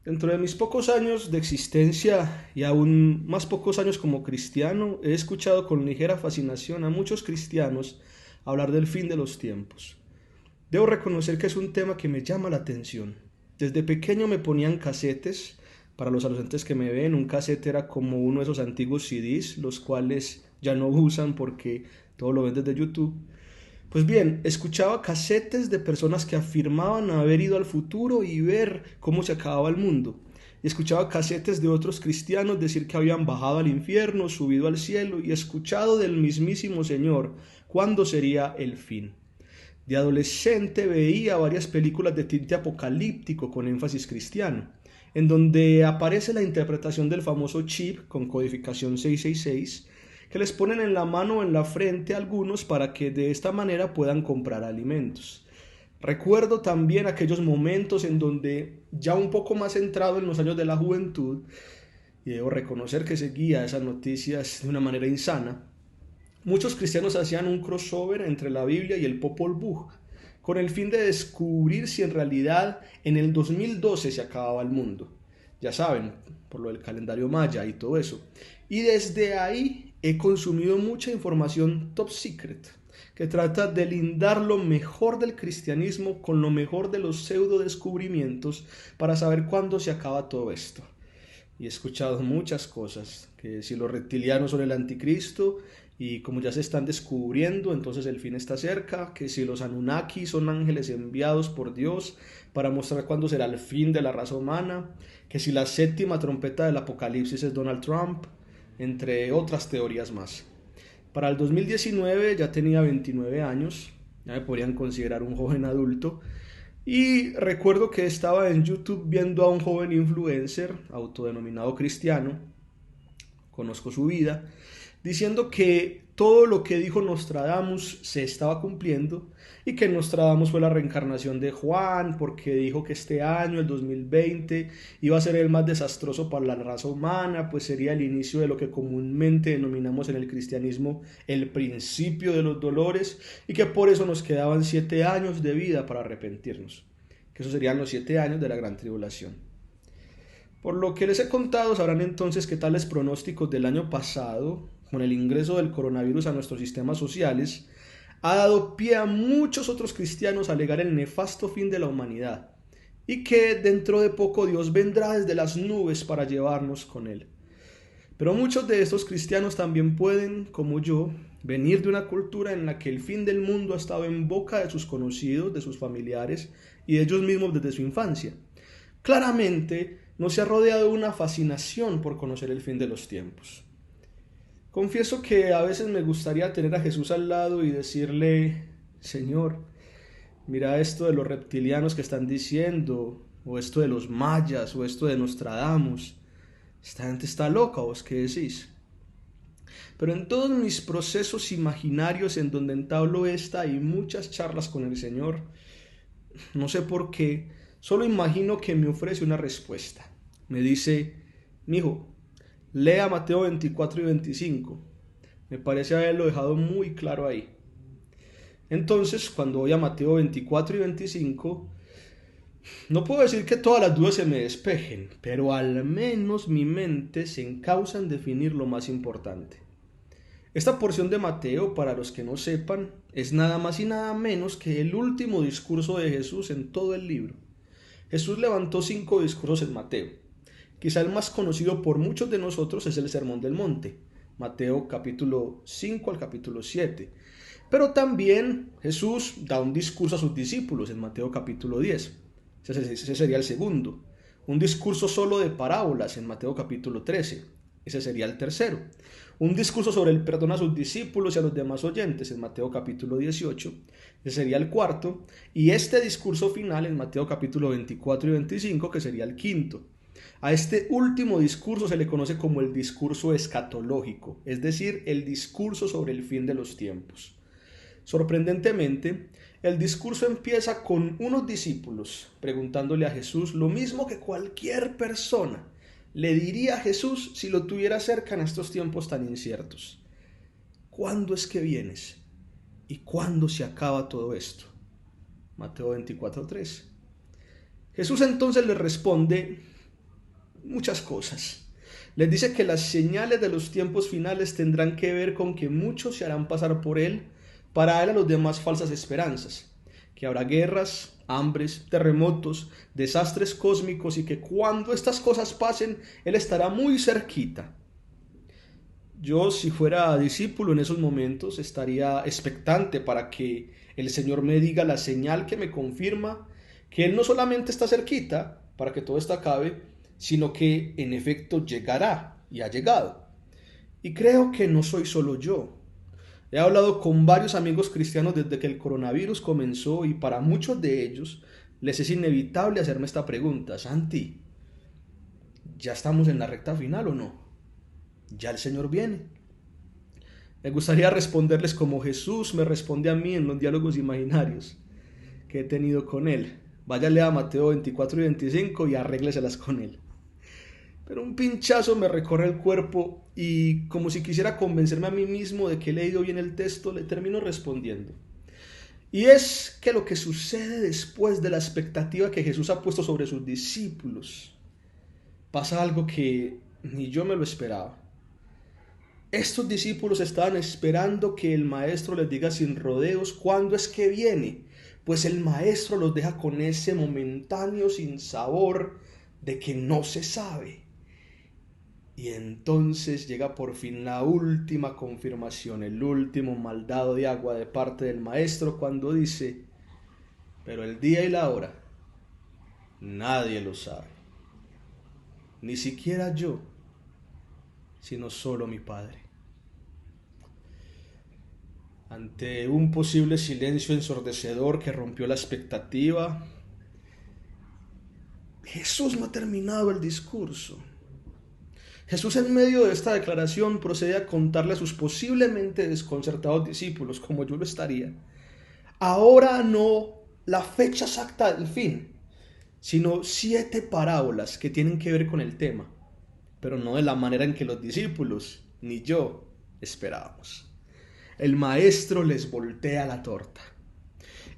Dentro de mis pocos años de existencia y aún más pocos años como cristiano, he escuchado con ligera fascinación a muchos cristianos hablar del fin de los tiempos. Debo reconocer que es un tema que me llama la atención. Desde pequeño me ponían casetes. Para los adolescentes que me ven, un casete era como uno de esos antiguos CDs, los cuales ya no usan porque todo lo ven desde YouTube. Pues bien, escuchaba casetes de personas que afirmaban haber ido al futuro y ver cómo se acababa el mundo. Y escuchaba casetes de otros cristianos decir que habían bajado al infierno, subido al cielo y escuchado del mismísimo Señor cuándo sería el fin. De adolescente veía varias películas de tinte apocalíptico con énfasis cristiano, en donde aparece la interpretación del famoso chip con codificación 666 que les ponen en la mano o en la frente a algunos para que de esta manera puedan comprar alimentos. Recuerdo también aquellos momentos en donde, ya un poco más entrado en los años de la juventud, y debo reconocer que seguía esas noticias de una manera insana, muchos cristianos hacían un crossover entre la Biblia y el Popol Vuh, con el fin de descubrir si en realidad en el 2012 se acababa el mundo. Ya saben, por lo del calendario maya y todo eso. Y desde ahí he consumido mucha información top secret, que trata de lindar lo mejor del cristianismo con lo mejor de los pseudo descubrimientos para saber cuándo se acaba todo esto. Y he escuchado muchas cosas, que si los reptilianos son el anticristo y como ya se están descubriendo, entonces el fin está cerca, que si los Anunnaki son ángeles enviados por Dios para mostrar cuándo será el fin de la raza humana, que si la séptima trompeta del apocalipsis es Donald Trump, entre otras teorías más. Para el 2019 ya tenía 29 años, ya me podrían considerar un joven adulto, y recuerdo que estaba en YouTube viendo a un joven influencer autodenominado cristiano, conozco su vida, diciendo que todo lo que dijo Nostradamus se estaba cumpliendo y que Nostradamus fue la reencarnación de Juan porque dijo que este año, el 2020, iba a ser el más desastroso para la raza humana, pues sería el inicio de lo que comúnmente denominamos en el cristianismo el principio de los dolores y que por eso nos quedaban 7 años de vida para arrepentirnos, que esos serían los 7 años de la gran tribulación. Por lo que les he contado, sabrán entonces que tales pronósticos del año pasado, con el ingreso del coronavirus a nuestros sistemas sociales, ha dado pie a muchos otros cristianos a alegar el nefasto fin de la humanidad y que dentro de poco Dios vendrá desde las nubes para llevarnos con él. Pero muchos de estos cristianos también pueden, como yo, venir de una cultura en la que el fin del mundo ha estado en boca de sus conocidos, de sus familiares y de ellos mismos desde su infancia. Claramente no se ha rodeado de una fascinación por conocer el fin de los tiempos. Confieso que a veces me gustaría tener a Jesús al lado y decirle, Señor, mira esto de los reptilianos que están diciendo, o esto de los mayas, o esto de Nostradamus. Esta gente está loca, ¿vos qué decís? Pero en todos mis procesos imaginarios en donde entablo esta y muchas charlas con el Señor, no sé por qué, solo imagino que me ofrece una respuesta. Me dice, mijo, lea Mateo 24 y 25. Me parece haberlo dejado muy claro ahí. Entonces, cuando voy a Mateo 24 y 25, no puedo decir que todas las dudas se me despejen, pero al menos mi mente se encausa en definir lo más importante. Esta porción de Mateo, para los que no sepan, es nada más y nada menos que el último discurso de Jesús en todo el libro. Jesús levantó 5 discursos en Mateo. Quizá el más conocido por muchos de nosotros es el Sermón del Monte, Mateo capítulo 5 al capítulo 7. Pero también Jesús da un discurso a sus discípulos en Mateo capítulo 10. Ese sería el segundo. Un discurso solo de parábolas en Mateo capítulo 13. Ese sería el tercero. Un discurso sobre el perdón a sus discípulos y a los demás oyentes en Mateo capítulo 18. Ese sería el cuarto. Y este discurso final en Mateo capítulo 24 y 25, que sería el quinto. A este último discurso se le conoce como el discurso escatológico, es decir, el discurso sobre el fin de los tiempos. Sorprendentemente, el discurso empieza con unos discípulos preguntándole a Jesús lo mismo que cualquier persona le diría a Jesús si lo tuviera cerca en estos tiempos tan inciertos. ¿Cuándo es que vienes? ¿Y cuándo se acaba todo esto? Mateo 24:3. Jesús entonces le responde, muchas cosas. Les dice que las señales de los tiempos finales tendrán que ver con que muchos se harán pasar por él para dar a los demás falsas esperanzas, que habrá guerras, hambres, terremotos, desastres cósmicos y que cuando estas cosas pasen, él estará muy cerquita. Yo, si fuera discípulo en esos momentos, estaría expectante para que el Señor me diga la señal que me confirma que Él no solamente está cerquita para que todo esto acabe, sino que en efecto llegará y ha llegado. Y creo que no soy solo yo. He hablado con varios amigos cristianos desde que el coronavirus comenzó y para muchos de ellos les es inevitable hacerme esta pregunta: Santi, ¿ya estamos en la recta final o no? ¿Ya el Señor viene? Me gustaría responderles como Jesús me responde a mí en los diálogos imaginarios que he tenido con Él. Váyale a Mateo 24 y 25 y arrégleselas con Él. Pero un pinchazo me recorre el cuerpo y, como si quisiera convencerme a mí mismo de que he leído bien el texto, le termino respondiendo. Y es que lo que sucede después de la expectativa que Jesús ha puesto sobre sus discípulos, pasa algo que ni yo me lo esperaba. Estos discípulos estaban esperando que el maestro les diga sin rodeos cuándo es que viene, pues el maestro los deja con ese momentáneo sinsabor de que no se sabe. Y entonces llega por fin la última confirmación, el último maldado de agua de parte del maestro cuando dice: pero el día y la hora nadie lo sabe, ni siquiera yo, sino solo mi Padre. Ante un posible silencio ensordecedor que rompió la expectativa, Jesús no ha terminado el discurso. Jesús, en medio de esta declaración, procede a contarle a sus posiblemente desconcertados discípulos, como yo lo estaría, ahora no la fecha exacta del fin, sino 7 parábolas que tienen que ver con el tema, pero no de la manera en que los discípulos, ni yo, esperábamos. El maestro les voltea la torta.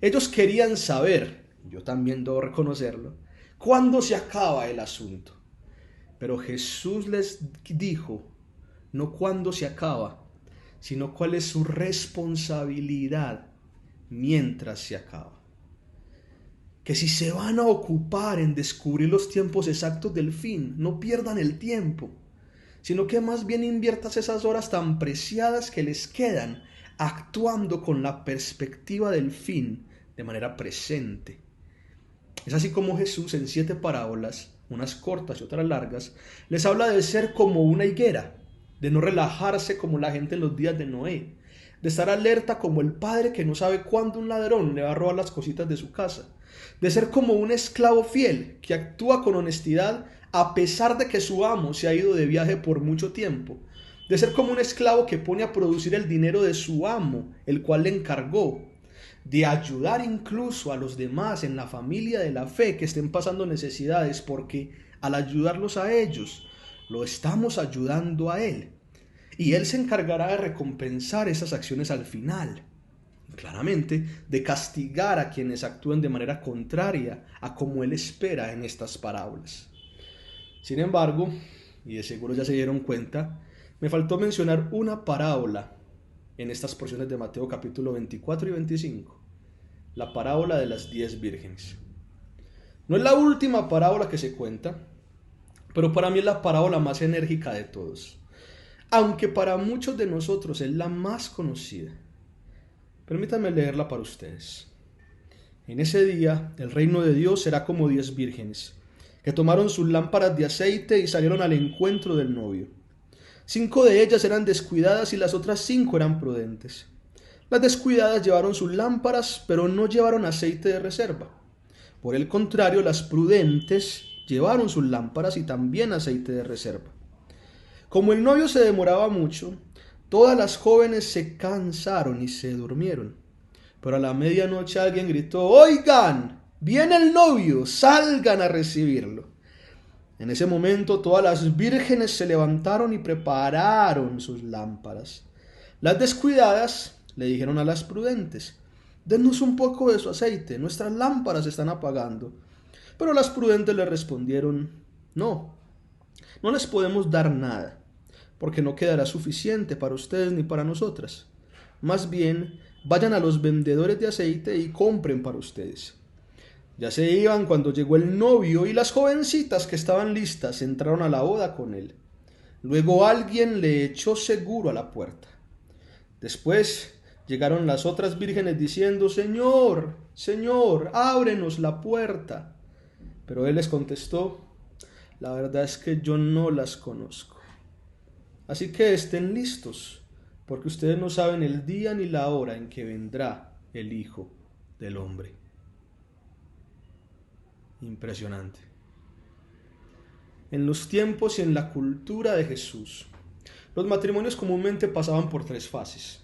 Ellos querían saber, yo también debo reconocerlo, cuándo se acaba el asunto. Pero Jesús les dijo no cuándo se acaba, sino cuál es su responsabilidad mientras se acaba. Que si se van a ocupar en descubrir los tiempos exactos del fin, no pierdan el tiempo, sino que más bien inviertas esas horas tan preciadas que les quedan actuando con la perspectiva del fin de manera presente. Es así como Jesús, en 7 parábolas, unas cortas y otras largas, les habla de ser como una higuera, de no relajarse como la gente en los días de Noé, de estar alerta como el padre que no sabe cuándo un ladrón le va a robar las cositas de su casa, de ser como un esclavo fiel que actúa con honestidad a pesar de que su amo se ha ido de viaje por mucho tiempo, de ser como un esclavo que pone a producir el dinero de su amo, el cual le encargó, de ayudar incluso a los demás en la familia de la fe que estén pasando necesidades, porque al ayudarlos a ellos, lo estamos ayudando a Él. Y Él se encargará de recompensar esas acciones al final. Claramente, de castigar a quienes actúen de manera contraria a como Él espera en estas parábolas. Sin embargo, y de seguro ya se dieron cuenta, me faltó mencionar una parábola en estas porciones de Mateo capítulo 24 y 25, la parábola de las 10 vírgenes. No es la última parábola que se cuenta, pero para mí es la parábola más enérgica de todos, aunque para muchos de nosotros es la más conocida. Permítanme leerla para ustedes. En ese día el reino de Dios será como 10 vírgenes, que tomaron sus lámparas de aceite y salieron al encuentro del novio. 5 de ellas eran descuidadas y las otras 5 eran prudentes. Las descuidadas llevaron sus lámparas, pero no llevaron aceite de reserva. Por el contrario, las prudentes llevaron sus lámparas y también aceite de reserva. Como el novio se demoraba mucho, todas las jóvenes se cansaron y se durmieron. Pero a la medianoche alguien gritó: «¡Oigan! ¡Viene el novio! ¡Salgan a recibirlo!». En ese momento todas las vírgenes se levantaron y prepararon sus lámparas. Las descuidadas le dijeron a las prudentes: «Denos un poco de su aceite, nuestras lámparas se están apagando». Pero las prudentes le respondieron: «No, no les podemos dar nada, porque no quedará suficiente para ustedes ni para nosotras. Más bien, vayan a los vendedores de aceite y compren para ustedes. Ya se iban cuando llegó el novio y las jovencitas que estaban listas entraron a la boda con él. Luego alguien le echó seguro a la puerta. Después llegaron las otras vírgenes diciendo: Señor, Señor, ábrenos la puerta. Pero él les contestó: la verdad es que yo no las conozco. Así que estén listos, porque ustedes no saben el día ni la hora en que vendrá el Hijo del Hombre. Impresionante. En los tiempos y en la cultura de Jesús, los matrimonios comúnmente pasaban por 3 fases.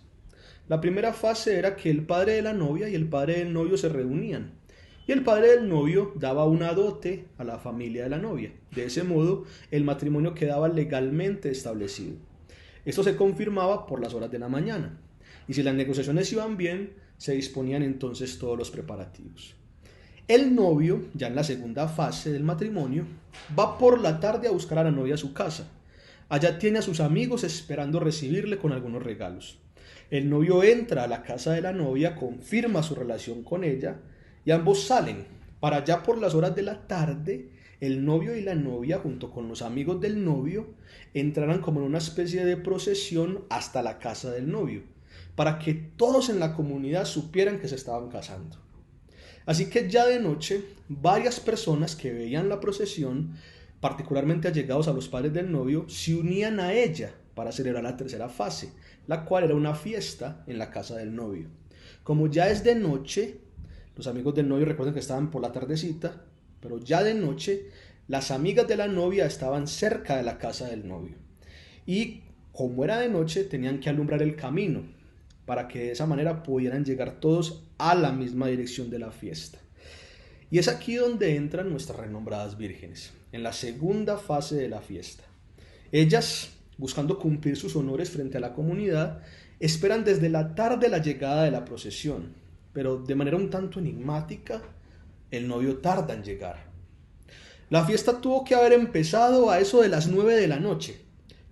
La primera fase era que el padre de la novia y el padre del novio se reunían, y el padre del novio daba una dote a la familia de la novia. De ese modo, el matrimonio quedaba legalmente establecido. Esto se confirmaba por las horas de la mañana, y si las negociaciones iban bien, se disponían entonces todos los preparativos. El novio, ya en la segunda fase del matrimonio, va por la tarde a buscar a la novia a su casa. Allá tiene a sus amigos esperando recibirle con algunos regalos. El novio entra a la casa de la novia, confirma su relación con ella y ambos salen. Para allá por las horas de la tarde, el novio y la novia, junto con los amigos del novio, entrarán como en una especie de procesión hasta la casa del novio, para que todos en la comunidad supieran que se estaban casando. Así que ya de noche, varias personas que veían la procesión, particularmente allegados a los padres del novio, se unían a ella para celebrar la tercera fase, la cual era una fiesta en la casa del novio. Como ya es de noche, los amigos del novio recuerden que estaban por la tardecita, pero ya de noche, las amigas de la novia estaban cerca de la casa del novio. Y como era de noche, tenían que alumbrar el camino, para que de esa manera pudieran llegar todos a la misma dirección de la fiesta. Y es aquí donde entran nuestras renombradas vírgenes, en la segunda fase de la fiesta. Ellas, buscando cumplir sus honores frente a la comunidad, esperan desde la tarde la llegada de la procesión, pero de manera un tanto enigmática, el novio tarda en llegar. La fiesta tuvo que haber empezado a eso de las 9 de la noche,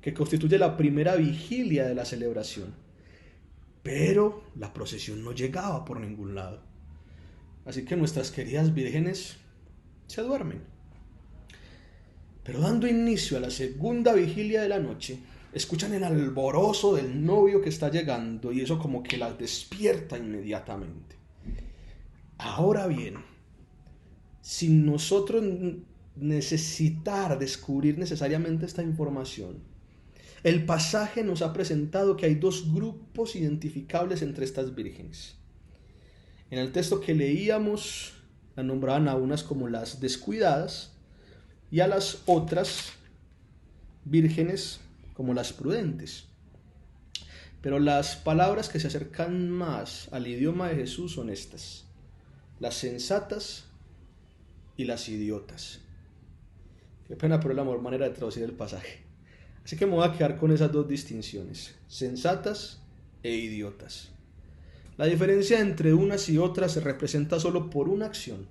que constituye la primera vigilia de la celebración. Pero la procesión no llegaba por ningún lado. Así que nuestras queridas vírgenes se duermen. Pero dando inicio a la segunda vigilia de la noche, escuchan el alborozo del novio que está llegando y eso como que las despierta inmediatamente. Ahora bien, sin nosotros necesitar descubrir necesariamente esta información, el pasaje nos ha presentado que hay 2 grupos identificables entre estas vírgenes. En el texto que leíamos, las nombraban a unas como las descuidadas y a las otras vírgenes como las prudentes. Pero las palabras que se acercan más al idioma de Jesús son estas: las sensatas y las idiotas. Qué pena, pero es la mejor manera de traducir el pasaje. Así que me voy a quedar con esas 2 distinciones: sensatas e idiotas. La diferencia entre unas y otras se representa solo por una acción.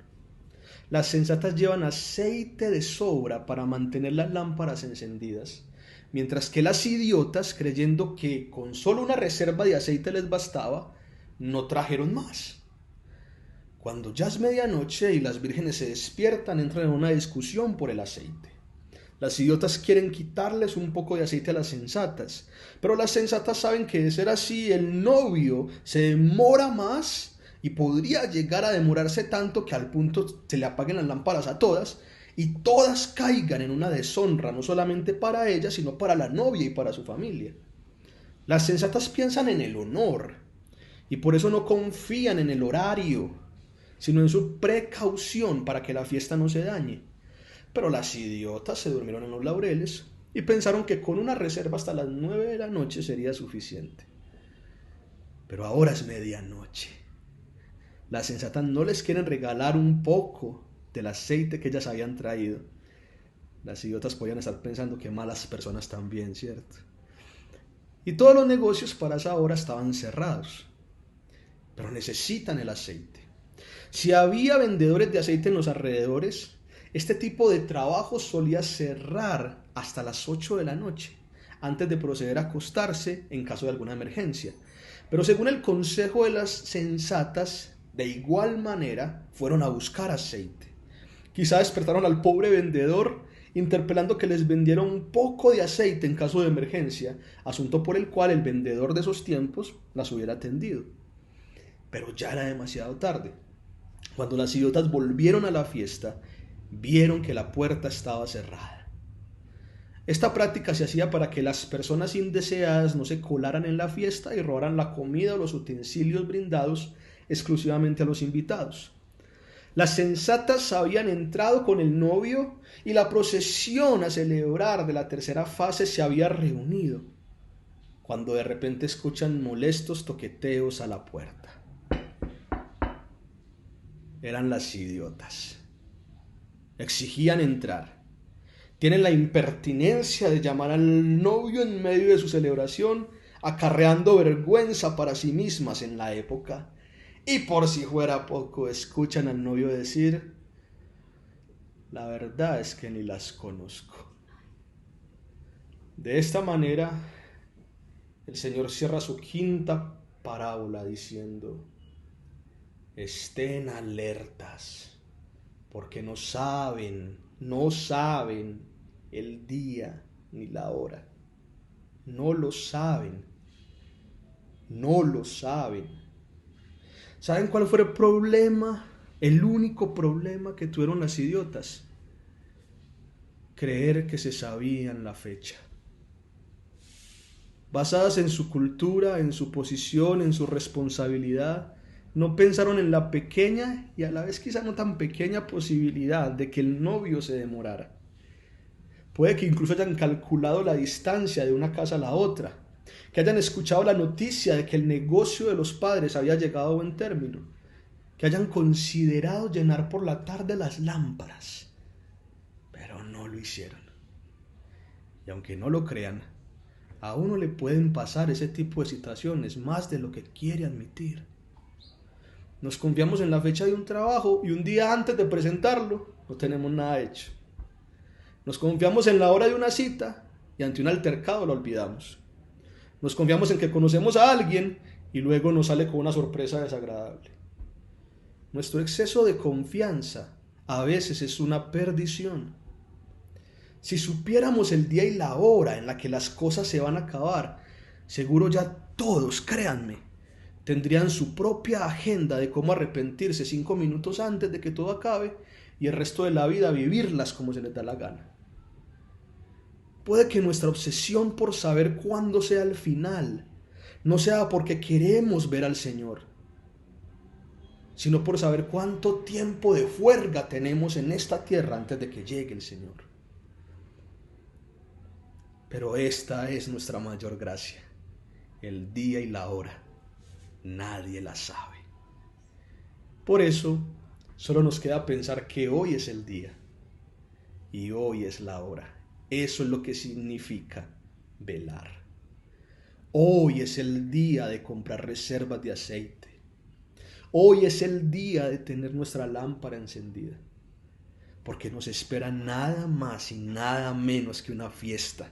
Las sensatas llevan aceite de sobra para mantener las lámparas encendidas, mientras que las idiotas, creyendo que con solo una reserva de aceite les bastaba, no trajeron más. Cuando ya es medianoche y las vírgenes se despiertan, entran en una discusión por el aceite. Las idiotas quieren quitarles un poco de aceite a las sensatas, pero las sensatas saben que de ser así, el novio se demora más y podría llegar a demorarse tanto que al punto se le apaguen las lámparas a todas y todas caigan en una deshonra, no solamente para ella, sino para la novia y para su familia. Las sensatas piensan en el honor y por eso no confían en el horario, sino en su precaución para que la fiesta no se dañe. Pero las idiotas se durmieron en los laureles y pensaron que con una reserva hasta las 9 de la noche sería suficiente. Pero ahora es medianoche. Las sensatas no les quieren regalar un poco del aceite que ellas habían traído. Las idiotas podían estar pensando que malas personas también, ¿cierto? Y todos los negocios para esa hora estaban cerrados. Pero necesitan el aceite. Si había vendedores de aceite en los alrededores, Este tipo de trabajo solía cerrar hasta las 8 de la noche, antes de proceder a acostarse en caso de alguna emergencia. Pero según el consejo de las sensatas, de igual manera fueron a buscar aceite. Quizá despertaron al pobre vendedor interpelando que les vendiera un poco de aceite en caso de emergencia, asunto por el cual el vendedor de esos tiempos las hubiera atendido. Pero ya era demasiado tarde. Cuando las idiotas volvieron a la fiesta, vieron que la puerta estaba cerrada. Esta práctica se hacía para que las personas indeseadas no se colaran en la fiesta y robaran la comida o los utensilios brindados exclusivamente a los invitados. Las sensatas habían entrado con el novio y la procesión a celebrar de la tercera fase se había reunido, cuando de repente escuchan molestos toqueteos a la puerta. Eran las idiotas. Exigían entrar. Tienen la impertinencia de llamar al novio en medio de su celebración, acarreando vergüenza para sí mismas en la época. Y por si fuera poco, escuchan al novio decir: la verdad es que ni las conozco. De esta manera, el Señor cierra su quinta parábola diciendo: estén alertas, porque no saben el día ni la hora. No lo saben. ¿Saben cuál fue el problema? El único problema que tuvieron las idiotas: creer que se sabían la fecha. Basadas en su cultura, en su posición, en su responsabilidad, no pensaron en la pequeña y a la vez quizá no tan pequeña posibilidad de que el novio se demorara. Puede que incluso hayan calculado la distancia de una casa a la otra, que hayan escuchado la noticia de que el negocio de los padres había llegado a buen término, que hayan considerado llenar por la tarde las lámparas, pero no lo hicieron. Y aunque no lo crean, a uno le pueden pasar ese tipo de situaciones más de lo que quiere admitir. Nos confiamos en la fecha de un trabajo y un día antes de presentarlo no tenemos nada hecho. Nos confiamos en la hora de una cita y ante un altercado lo olvidamos. Nos confiamos en que conocemos a alguien y luego nos sale con una sorpresa desagradable. Nuestro exceso de confianza a veces es una perdición. Si supiéramos el día y la hora en la que las cosas se van a acabar, seguro ya todos, créanme, tendrían su propia agenda de cómo arrepentirse 5 minutos antes de que todo acabe y el resto de la vida vivirlas como se les da la gana. Puede que nuestra obsesión por saber cuándo sea el final no sea porque queremos ver al Señor, sino por saber cuánto tiempo de juerga tenemos en esta tierra antes de que llegue el Señor. Pero esta es nuestra mayor gracia: el día y la hora. Nadie la sabe. Por eso, solo nos queda pensar que hoy es el día y hoy es la hora. Eso es lo que significa velar. Hoy es el día de comprar reservas de aceite. Hoy es el día de tener nuestra lámpara encendida, porque nos espera nada más y nada menos que una fiesta.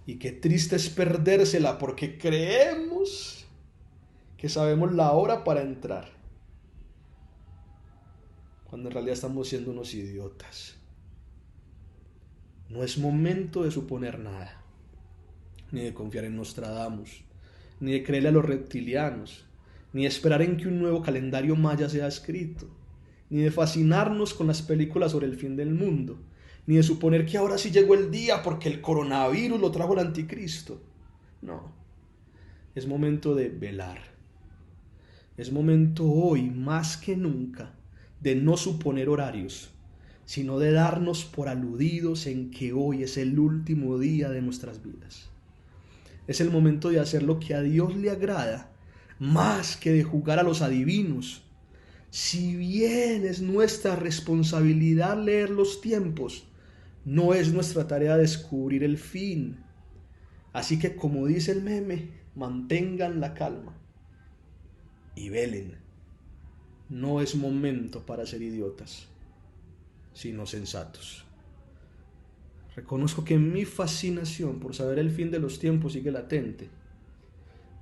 Y qué triste es perdérsela porque creemos que sabemos la hora para entrar, cuando en realidad estamos siendo unos idiotas. No es momento de suponer nada, ni de confiar en Nostradamus, ni de creerle a los reptilianos, ni de esperar en que un nuevo calendario maya sea escrito, ni de fascinarnos con las películas sobre el fin del mundo, ni de suponer que ahora sí llegó el día porque el coronavirus lo trajo el anticristo. No, es momento de velar. Es momento hoy, más que nunca, de no suponer horarios, sino de darnos por aludidos en que hoy es el último día de nuestras vidas. Es el momento de hacer lo que a Dios le agrada, más que de jugar a los adivinos. Si bien es nuestra responsabilidad leer los tiempos, no es nuestra tarea descubrir el fin. Así que, como dice el meme, mantengan la calma y velen. No es momento para ser idiotas. sino sensatos. Reconozco que mi fascinación por saber el fin de los tiempos sigue latente,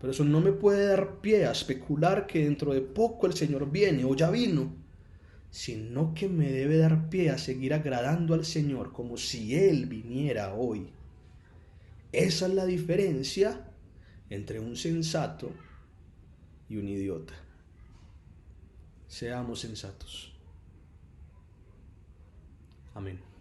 pero eso no me puede dar pie a especular que dentro de poco el Señor viene o ya vino, sino que me debe dar pie a seguir agradando al Señor como si Él viniera hoy. Esa es la diferencia entre un sensato y un idiota. Seamos sensatos. Amén.